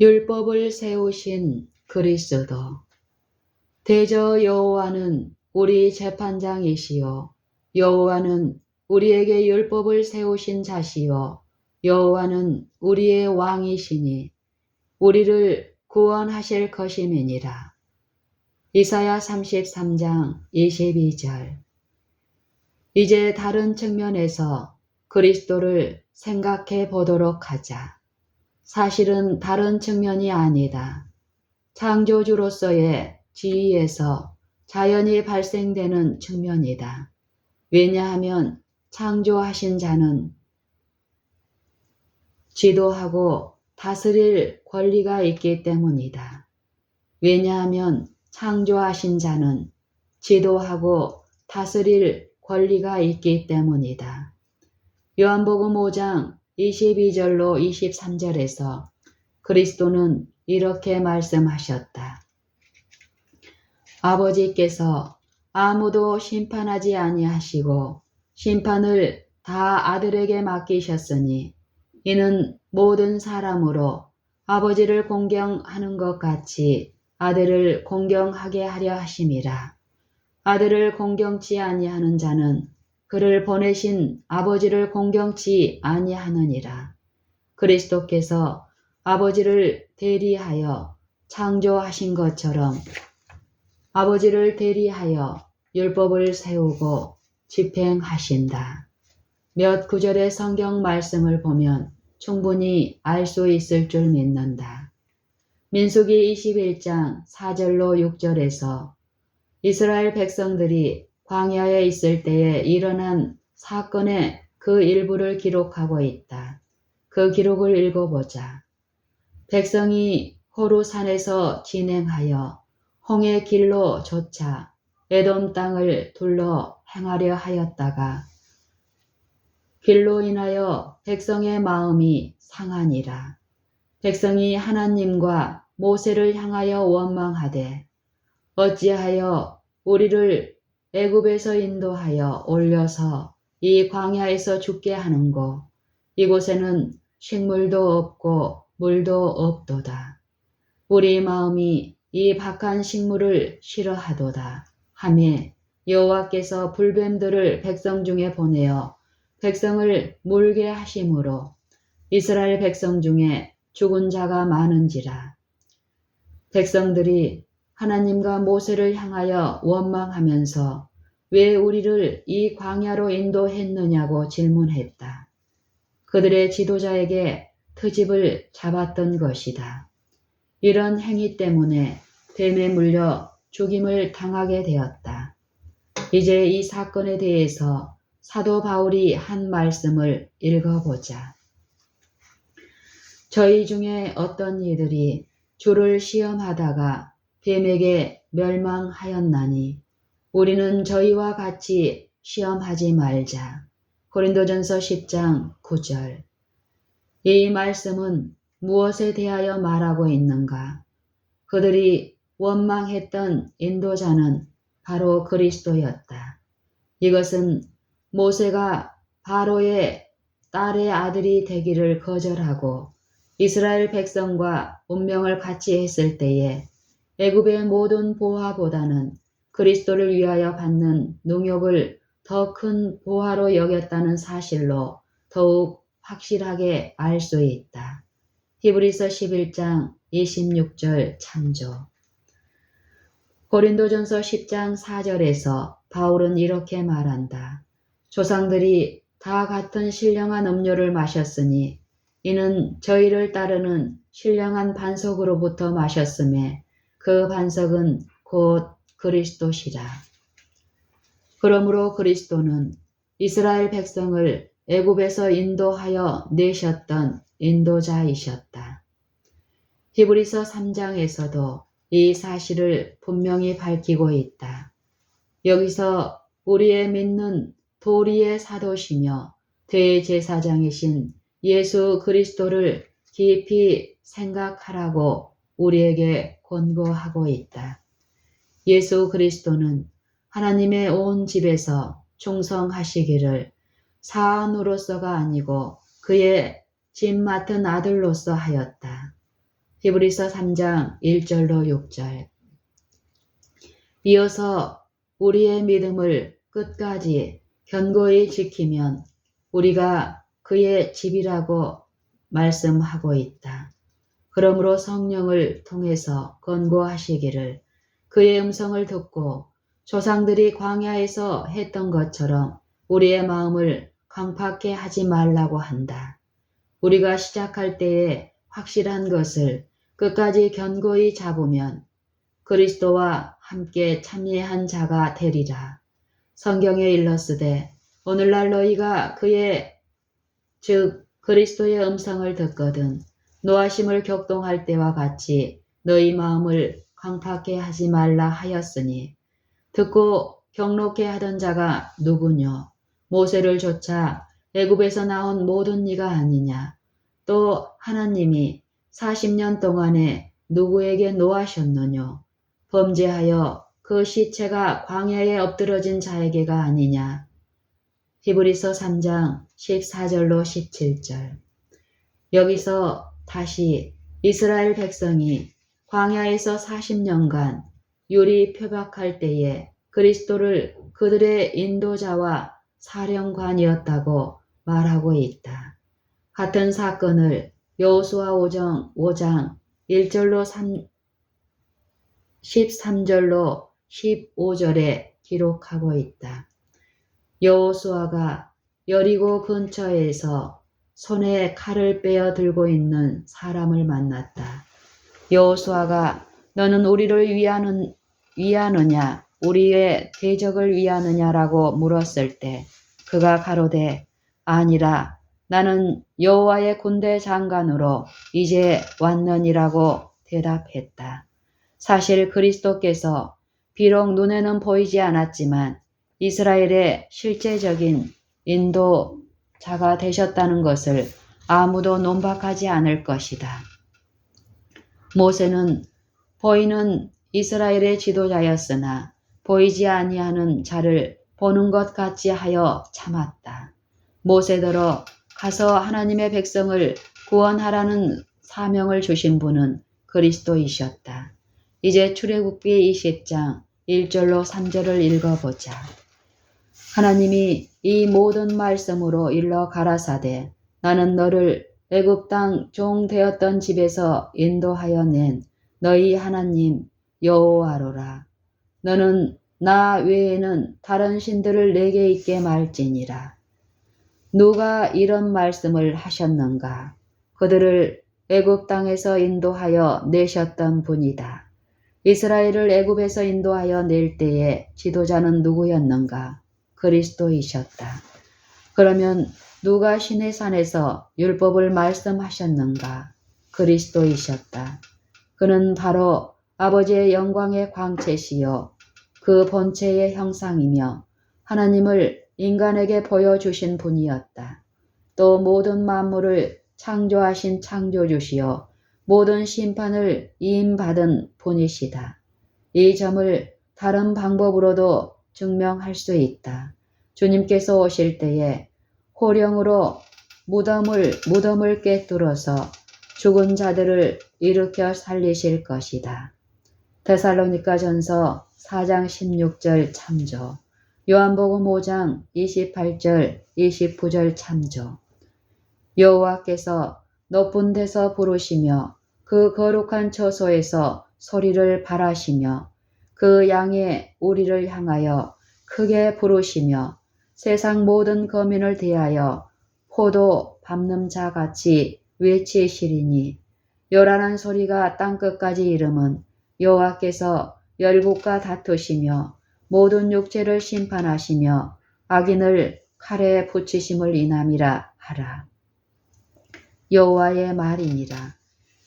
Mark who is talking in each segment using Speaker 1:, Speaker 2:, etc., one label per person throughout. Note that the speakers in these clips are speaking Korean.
Speaker 1: 율법을 세우신 그리스도. 대저 여호와는 우리 재판장이시요 여호와는 우리에게 율법을 세우신 자시요 여호와는 우리의 왕이시니 우리를 구원하실 것임이니라. 이사야 33장 22절. 이제 다른 측면에서 그리스도를 생각해 보도록 하자. 사실은 다른 측면이 아니다. 창조주로서의 지위에서 자연이 발생되는 측면이다. 왜냐하면 창조하신 자는 지도하고 다스릴 권리가 있기 때문이다. 왜냐하면 창조하신 자는 지도하고 다스릴 권리가 있기 때문이다. 요한복음 5장 22절로 23절에서 그리스도는 이렇게 말씀하셨다. 아버지께서 아무도 심판하지 아니하시고 심판을 다 아들에게 맡기셨으니 이는 모든 사람으로 아버지를 공경하는 것 같이 아들을 공경하게 하려 하심이라. 아들을 공경치 아니하는 자는 그를 보내신 아버지를 공경치 아니하느니라. 그리스도께서 아버지를 대리하여 창조하신 것처럼 아버지를 대리하여 율법을 세우고 집행하신다. 몇 구절의 성경 말씀을 보면 충분히 알 수 있을 줄 믿는다. 민수기 21장 4절로 6절에서 이스라엘 백성들이 광야에 있을 때에 일어난 사건의 그 일부를 기록하고 있다. 그 기록을 읽어보자. 백성이 호르산에서 진행하여 홍해 길로 조차 에돔 땅을 둘러 행하려 하였다가 길로 인하여 백성의 마음이 상하니라. 백성이 하나님과 모세를 향하여 원망하되 어찌하여 우리를 애굽에서 인도하여 올려서 이 광야에서 죽게 하는고 이곳에는 식물도 없고 물도 없도다. 우리 마음이 이 박한 식물을 싫어하도다 하매 여호와께서 불뱀들을 백성 중에 보내어 백성을 물게 하심으로 이스라엘 백성 중에 죽은 자가 많은지라. 백성들이 하나님과 모세를 향하여 원망하면서 왜 우리를 이 광야로 인도했느냐고 질문했다. 그들의 지도자에게 트집을 잡았던 것이다. 이런 행위 때문에 뱀에 물려 죽임을 당하게 되었다. 이제 이 사건에 대해서 사도 바울이 한 말씀을 읽어보자. 저희 중에 어떤 이들이 주를 시험하다가 뱀에게 멸망하였나니 우리는 저희와 같이 시험하지 말자. 고린도전서 10장 9절. 이 말씀은 무엇에 대하여 말하고 있는가? 그들이 원망했던 인도자는 바로 그리스도였다. 이것은 모세가 바로의 딸의 아들이 되기를 거절하고 이스라엘 백성과 운명을 같이 했을 때에 애굽의 모든 보화보다는 그리스도를 위하여 받는 능욕을 더 큰 보화로 여겼다는 사실로 더욱 확실하게 알 수 있다. 히브리서 11장 26절 참조. 고린도전서 10장 4절에서 바울은 이렇게 말한다. 조상들이 다 같은 신령한 음료를 마셨으니 이는 저희를 따르는 신령한 반석으로부터 마셨음에 그 반석은 곧 그리스도시라. 그러므로 그리스도는 이스라엘 백성을 애굽에서 인도하여 내셨던 인도자이셨다. 히브리서 3장에서도 이 사실을 분명히 밝히고 있다. 여기서 우리의 믿는 도리의 사도시며 대제사장이신 예수 그리스도를 깊이 생각하라고 우리에게 권고하고 있다. 예수 그리스도는 하나님의 온 집에서 충성하시기를 사안으로서가 아니고 그의 집 맡은 아들로서 하였다. 히브리서 3장 1절로 6절. 이어서 우리의 믿음을 끝까지 견고히 지키면 우리가 그의 집이라고 말씀하고 있다. 그러므로 성령을 통해서 권고하시기를 그의 음성을 듣고 조상들이 광야에서 했던 것처럼 우리의 마음을 강팍해 하지 말라고 한다. 우리가 시작할 때에 확실한 것을 끝까지 견고히 잡으면 그리스도와 함께 참여한 자가 되리라. 성경에 일렀으되 오늘날 너희가 그의 즉 그리스도의 음성을 듣거든 노하심을 격동할 때와 같이 너희 마음을 강팍해 하지 말라 하였으니 듣고 경록해 하던 자가 누구뇨? 모세를 쫓아 애굽에서 나온 모든 이가 아니냐? 또 하나님이 40년 동안에 누구에게 노하셨느뇨? 범죄하여 그 시체가 광야에 엎드러진 자에게가 아니냐? 히브리서 3장 14절로 17절. 여기서 다시 이스라엘 백성이 광야에서 40년간 율이 표박할 때에 그리스도를 그들의 인도자와 사령관이었다고 말하고 있다. 같은 사건을 여호수아 5장 1절로 13절로 15절에 기록하고 있다. 여호수아가 여리고 근처에서 손에 칼을 빼어 들고 있는 사람을 만났다. 여호수아가 너는 우리를 위하느냐 우리의 대적을 위하느냐라고 물었을 때 그가 가로되 아니라 나는 여호와의 군대 장관으로 이제 왔느니라고 대답했다. 사실 그리스도께서 비록 눈에는 보이지 않았지만 이스라엘의 실제적인 인도자가 되셨다는 것을 아무도 논박하지 않을 것이다. 모세는 보이는 이스라엘의 지도자였으나 보이지 아니하는 자를 보는 것 같이 하여 참았다. 모세더러 가서 하나님의 백성을 구원하라는 사명을 주신 분은 그리스도이셨다. 이제 출애굽기 20장 1절로 3절을 읽어보자. 하나님이 이 모든 말씀으로 일러 가라사대 나는 너를 애굽 땅 종 되었던 집에서 인도하여 낸 너희 하나님 여호와로라. 너는 나 외에는 다른 신들을 내게 있게 말지니라. 누가 이런 말씀을 하셨는가? 그들을 애굽 땅에서 인도하여 내셨던 분이다. 이스라엘을 애굽에서 인도하여 낼 때의 지도자는 누구였는가? 그리스도이셨다. 그러면 누가 시내 산에서 율법을 말씀하셨는가? 그리스도이셨다. 그는 바로 아버지의 영광의 광채시요 그 본체의 형상이며 하나님을 인간에게 보여주신 분이었다. 또 모든 만물을 창조하신 창조주시요 모든 심판을 이임받은 분이시다. 이 점을 다른 방법으로도 증명할 수 있다. 주님께서 오실 때에 호령으로 무덤을 꿰뚫어서 죽은 자들을 일으켜 살리실 것이다. 데살로니가전서 4장 16절 참조. 요한복음 5장 28절 29절 참조. 여호와께서 높은 데서 부르시며 그 거룩한 처소에서 소리를 발하시며 그 양의 우리를 향하여 크게 부르시며 세상 모든 거민을 대하여 포도 밟는 자같이 외치시리니 요란한 소리가 땅끝까지 이름은 여호와께서 열국과 다투시며 모든 육체를 심판하시며 악인을 칼에 붙이심을 인함이라 하라. 여호와의 말이니라.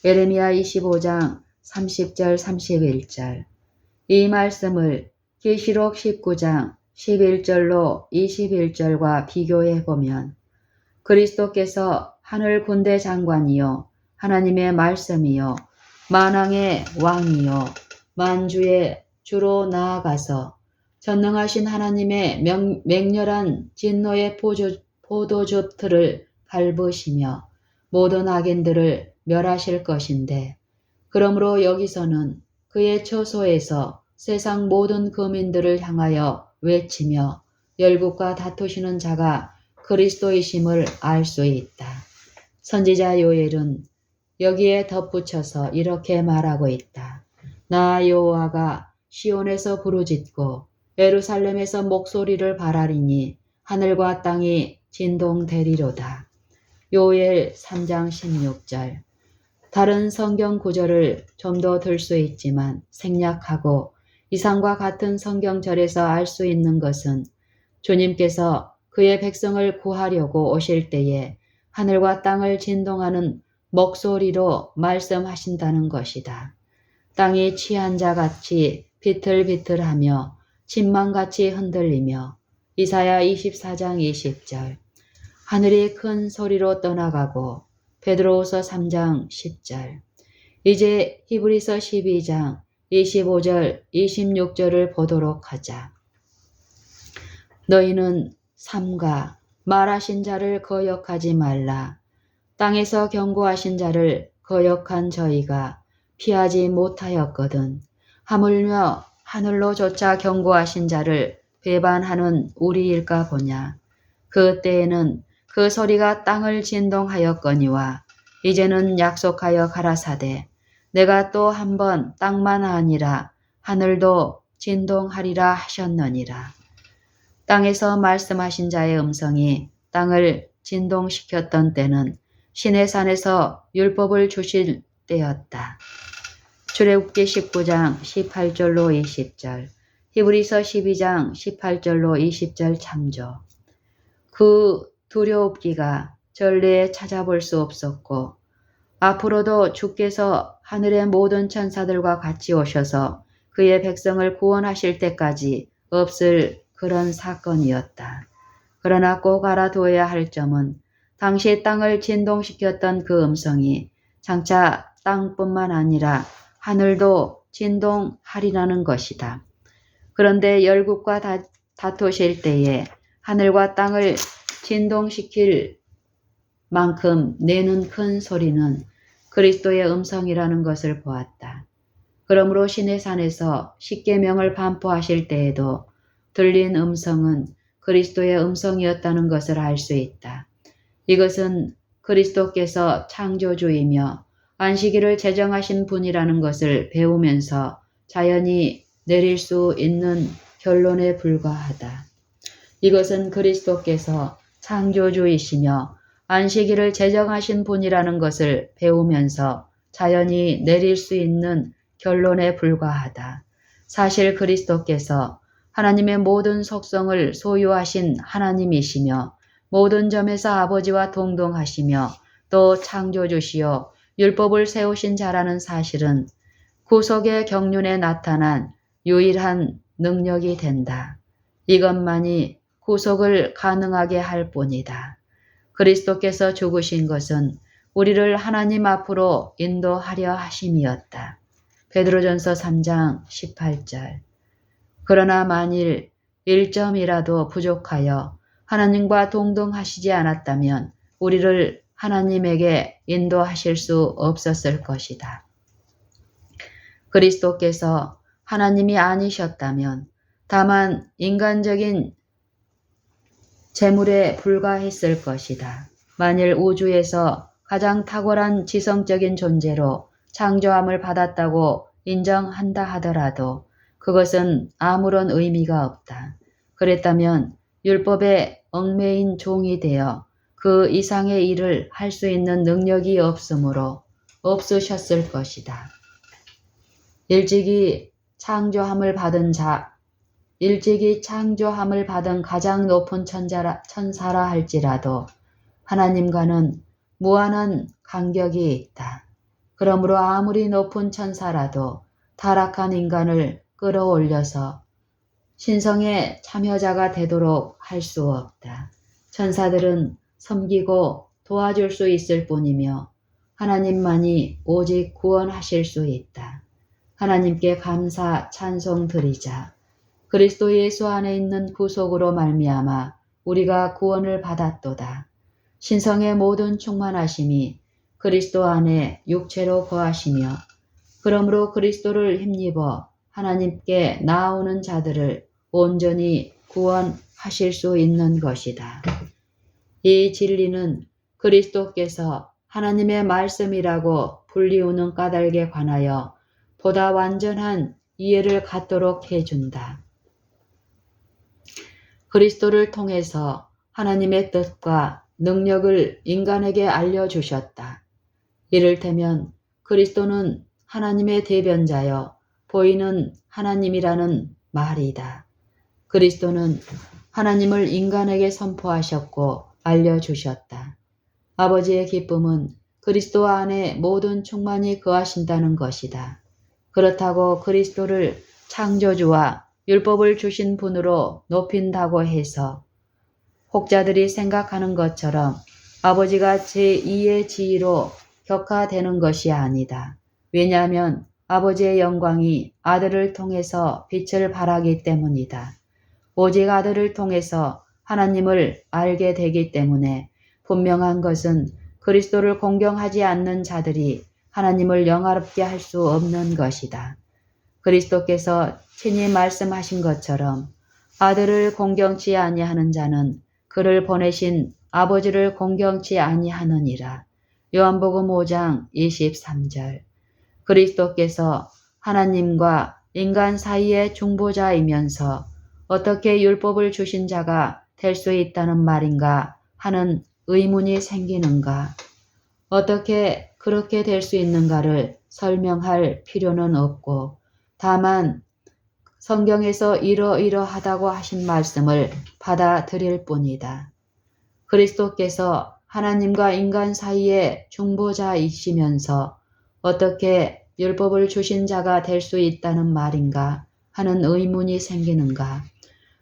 Speaker 1: 예레미야 25장 30절 31절. 이 말씀을 계시록 19장 11절로 21절과 비교해 보면 그리스도께서 하늘 군대 장관이요 하나님의 말씀이요 만왕의 왕이요 만주의 주로 나아가서 전능하신 하나님의 맹렬한 진노의 포도즙 틀을 밟으시며 모든 악인들을 멸하실 것인데 그러므로 여기서는 그의 처소에서 세상 모든 거민들을 향하여 외치며 열국과 다투시는 자가 그리스도이심을 알 수 있다. 선지자 요엘은 여기에 덧붙여서 이렇게 말하고 있다. 나 여호와가 시온에서 부르짖고 예루살렘에서 목소리를 발하리니 하늘과 땅이 진동되리로다. 요엘 3장 16절. 다른 성경 구절을 좀 더 들 수 있지만 생략하고 이상과 같은 성경절에서 알 수 있는 것은 주님께서 그의 백성을 구하려고 오실 때에 하늘과 땅을 진동하는 목소리로 말씀하신다는 것이다. 땅이 취한 자같이 비틀비틀하며 침망같이 흔들리며 이사야 24장 20절. 하늘이 큰 소리로 떠나가고 베드로후서 3장 10절. 이제 히브리서 12장 25절 26절을 보도록 하자. 너희는 삼가 말하신 자를 거역하지 말라. 땅에서 경고하신 자를 거역한 저희가 피하지 못하였거든. 하물며 하늘로조차 경고하신 자를 배반하는 우리일까 보냐. 그 때에는 그 소리가 땅을 진동하였거니와 이제는 약속하여 가라사대 내가 또 한 번 땅만 아니라 하늘도 진동하리라 하셨느니라. 땅에서 말씀하신 자의 음성이 땅을 진동시켰던 때는 시내산에서 율법을 주실 때였다. 출애굽기 19장 18절로 20절, 히브리서 12장 18절로 20절 참조. 그 두려움기가 전례에 찾아볼 수 없었고 앞으로도 주께서 하늘의 모든 천사들과 같이 오셔서 그의 백성을 구원하실 때까지 없을 그런 사건이었다. 그러나 꼭 알아두어야 할 점은 당시 땅을 진동시켰던 그 음성이 장차 땅뿐만 아니라 하늘도 진동하리라는 것이다. 그런데 열국과 다투실 때에 하늘과 땅을 진동시킬 만큼 내는 큰 소리는 그리스도의 음성이라는 것을 보았다. 그러므로 시내산에서 십계명을 반포하실 때에도 들린 음성은 그리스도의 음성이었다는 것을 알 수 있다. 이것은 그리스도께서 창조주이며 안식일을 제정하신 분이라는 것을 배우면서 자연히 내릴 수 있는 결론에 불과하다. 이것은 그리스도께서 창조주이시며 안식일을 제정하신 분이라는 것을 배우면서 자연히 내릴 수 있는 결론에 불과하다. 사실 그리스도께서 하나님의 모든 속성을 소유하신 하나님이시며 모든 점에서 아버지와 동등하시며 또 창조주시요 율법을 세우신 자라는 사실은 구속의 경륜에 나타난 유일한 능력이 된다. 이것만이 구속을 가능하게 할 뿐이다. 그리스도께서 죽으신 것은 우리를 하나님 앞으로 인도하려 하심이었다. 베드로전서 3장 18절. 그러나 만일 1점이라도 부족하여 하나님과 동등하시지 않았다면 우리를 하나님에게 인도하실 수 없었을 것이다. 그리스도께서 하나님이 아니셨다면 다만 인간적인 재물에 불과했을 것이다. 만일 우주에서 가장 탁월한 지성적인 존재로 창조함을 받았다고 인정한다 하더라도 그것은 아무런 의미가 없다. 그랬다면 율법에 얽매인 종이 되어 그 이상의 일을 할 수 있는 능력이 없으므로 없으셨을 것이다. 일찍이 창조함을 받은 가장 높은 천사라 할지라도 하나님과는 무한한 간격이 있다. 그러므로 아무리 높은 천사라도 타락한 인간을 끌어올려서 신성의 참여자가 되도록 할 수 없다. 천사들은 섬기고 도와줄 수 있을 뿐이며 하나님만이 오직 구원하실 수 있다. 하나님께 감사 찬송 드리자. 그리스도 예수 안에 있는 구속으로 말미암아 우리가 구원을 받았도다. 신성의 모든 충만하심이 그리스도 안에 육체로 거하시며 그러므로 그리스도를 힘입어 하나님께 나아오는 자들을 온전히 구원하실 수 있는 것이다. 이 진리는 그리스도께서 하나님의 말씀이라고 불리우는 까닭에 관하여 보다 완전한 이해를 갖도록 해준다. 그리스도를 통해서 하나님의 뜻과 능력을 인간에게 알려주셨다. 이를테면 그리스도는 하나님의 대변자여 보이는 하나님이라는 말이다. 그리스도는 하나님을 인간에게 선포하셨고 알려주셨다. 아버지의 기쁨은 그리스도 안에 모든 충만이 거하신다는 것이다. 그렇다고 그리스도를 창조주와 율법을 주신 분으로 높인다고 해서 혹자들이 생각하는 것처럼 아버지가 제2의 지위로 격하되는 것이 아니다. 왜냐하면 아버지의 영광이 아들을 통해서 빛을 발하기 때문이다. 오직 아들을 통해서 하나님을 알게 되기 때문에 분명한 것은 그리스도를 공경하지 않는 자들이 하나님을 영화롭게 할 수 없는 것이다. 그리스도께서 친히 말씀하신 것처럼 아들을 공경치 아니하는 자는 그를 보내신 아버지를 공경치 아니하느니라. 요한복음 5장 23절. 그리스도께서 하나님과 인간 사이의 중보자이면서 어떻게 율법을 주신 자가 될 수 있다는 말인가 하는 의문이 생기는가? 어떻게 그렇게 될 수 있는가를 설명할 필요는 없고 다만 성경에서 이러이러하다고 하신 말씀을 받아들일 뿐이다. 그리스도께서 하나님과 인간 사이의 중보자이시면서 어떻게 율법을 주신 자가 될 수 있다는 말인가 하는 의문이 생기는가?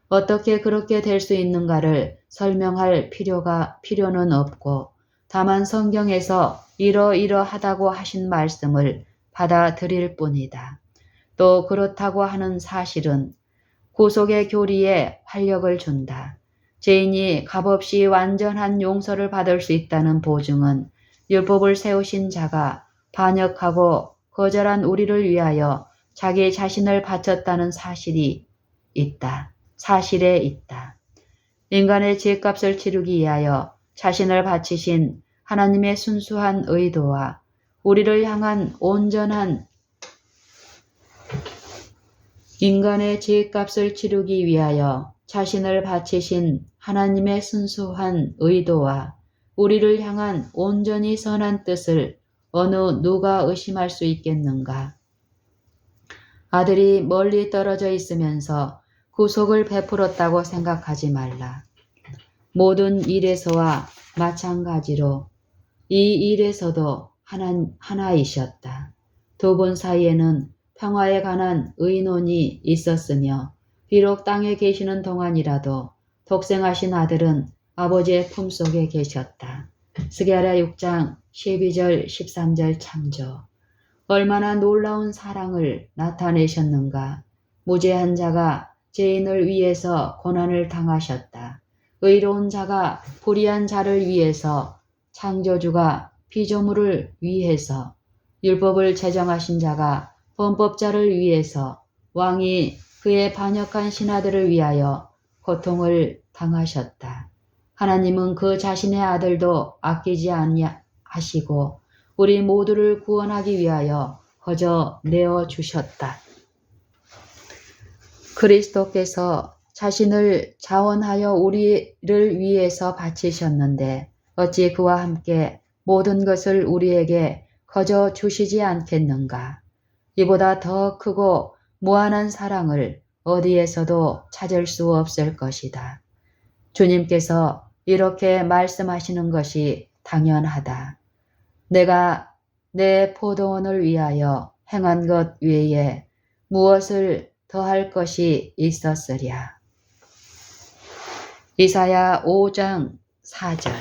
Speaker 1: 어떻게 그렇게 될 수 있는가를 설명할 필요는 없고 다만 성경에서 이러이러하다고 하신 말씀을 받아들일 뿐이다. 또 그렇다고 하는 사실은 구속의 교리에 활력을 준다. 죄인이 값없이 완전한 용서를 받을 수 있다는 보증은 율법을 세우신 자가 반역하고 거절한 우리를 위하여 자기 자신을 바쳤다는 사실에 있다. 인간의 죄값을 치르기 위하여 자신을 바치신 하나님의 순수한 의도와 우리를 향한 인간의 죄값을 치르기 위하여 자신을 바치신 하나님의 순수한 의도와 우리를 향한 온전히 선한 뜻을 어느 누가 의심할 수 있겠는가? 아들이 멀리 떨어져 있으면서 구속을 베풀었다고 생각하지 말라. 모든 일에서와 마찬가지로 이 일에서도 하나이셨다. 두 분 사이에는 평화에 관한 의논이 있었으며 비록 땅에 계시는 동안이라도 독생하신 아들은 아버지의 품속에 계셨다. 스가랴 6장 12절 13절 창조. 얼마나 놀라운 사랑을 나타내셨는가. 무죄한 자가 죄인을 위해서 고난을 당하셨다. 의로운 자가 불의한 자를 위해서, 창조주가 피조물을 위해서, 율법을 제정하신 자가 범법자를 위해서, 왕이 그의 반역한 신하들을 위하여 고통을 당하셨다. 하나님은 그 자신의 아들도 아끼지 아니하시고 우리 모두를 구원하기 위하여 거저 내어주셨다. 그리스도께서 자신을 자원하여 우리를 위해서 바치셨는데 어찌 그와 함께 모든 것을 우리에게 거저 주시지 않겠는가? 이보다 더 크고 무한한 사랑을 어디에서도 찾을 수 없을 것이다. 주님께서 이렇게 말씀하시는 것이 당연하다. 내가 내 포도원을 위하여 행한 것 외에 무엇을 더할 것이 있었으랴. 이사야 5장 4절.